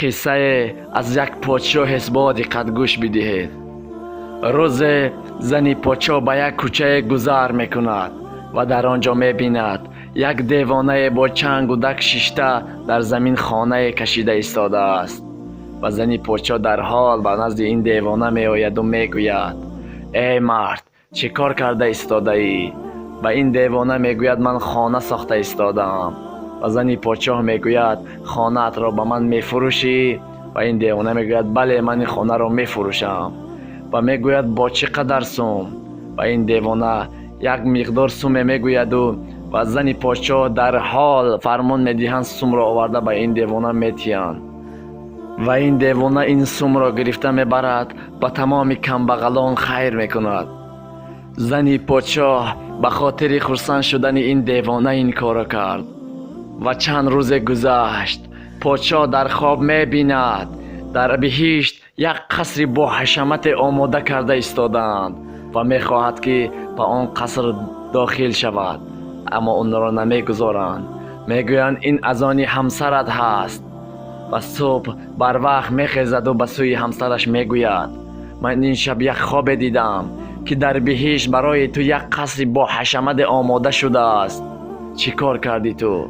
قصه از یک پادشاه است. با دقت گوش بدهید. روز زنی پادشاه به یک کوچه گذر میکند و در آنجا میبیند یک دیوانه با چنگ و دک شیشته در زمین خانه کشیده ایستاده است. و زنی پادشاه در حال به نزد این دیوانه میآید و میگوید: ای مرد، چه کار کرده ایستاده ای؟ و این دیوانه میگوید: من خانه ساخته ایستادم. و زنی پادشاه میگوید: خانه‌ات را به من میفروشی؟ و این دیوانه میگوید: بله، من این خانه را میفروشم. و میگوید: با چقدر سوم؟ و این دیوانه یک مقدار سوم میگوید و زنی پادشاه در حال فرمان میدهند سوم را آورده به این دیوانه میتیند. و این دیوانه این سوم را گرفته میبرد به تمام کمبغلان خیر میکند. زنی پادشاه به خاطر خرسند شدن این دیوانه این کار کرد. و چند روز گذشت. پادشاه در خواب میبیند در بهشت یک قصر با حشمت آماده کرده ایستادند و میخواهد که به آن قصر داخل شود، اما آن را نمیگذارند. میگویند: این از آن همسرت هست. و صبح بر وقت میخیزد و به سوی همسرش میگوید: من این شب یک خواب دیدم که در بهشت برای تو یک قصر با حشمت آماده شده است. چی کار کردی تو؟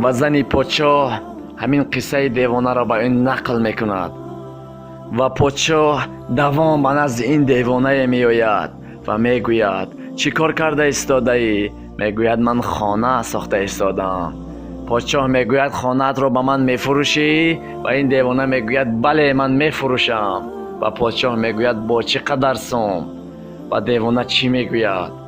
و زن پادشاه همین قصه دیوانه را به این نقل میکند. و پادشاه دوام به نزد این دیوانه میآید و میگوید: چی کار کرده ایستاده ای؟ میگوید: من خانه ساخته ایستادم. پادشاه میگوید: خانه‌ات را به من میفروشی؟ و این دیوانه میگوید: بله، من میفروشم. و پادشاه میگوید: با چقدر سوم؟ و دیوانه چی میگوید؟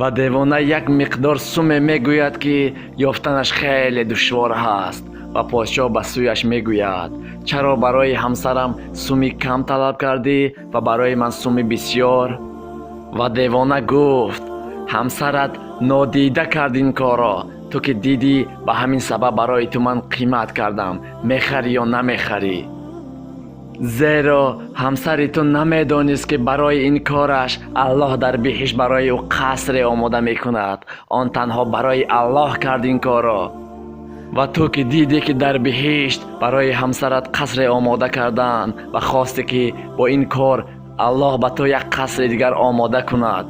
و دیوانه یک مقدار سوم میگوید که یافتنش خیلی دشوار هست. و پادشاه به سویش میگوید: چرا برای همسرم سومی کم طلب کردی و برای من سومی بسیار؟ و دیوانه گفت: همسرت نادیده کرد این کارا. تو که دیدی، به همین سبب برای تو من قیمت کردم. میخری یا نمیخری؟ زیرا همسر تو نمیدانست که برای این کارش الله در بهشت برای او قصر آماده میکند. آن تنها برای الله کرد این کارا. و تو که دیدی که در بهشت برای همسرت قصر آماده کردن و خواستی که با این کار الله به تو یک قصر دیگر آماده کند.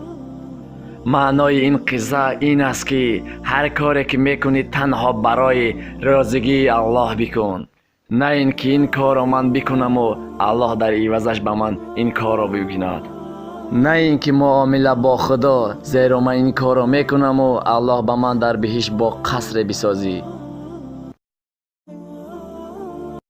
معنای این قصه این است که هر کاری که میکنی تنها برای رضایت الله بکن، نه اینکه این کار را من بکنم و الله در عوضش به من این کار را بگیرد. نه اینکه معامله با خدا، زیرا من این کار را میکنم و الله به من در بهشت با قصر بسازی.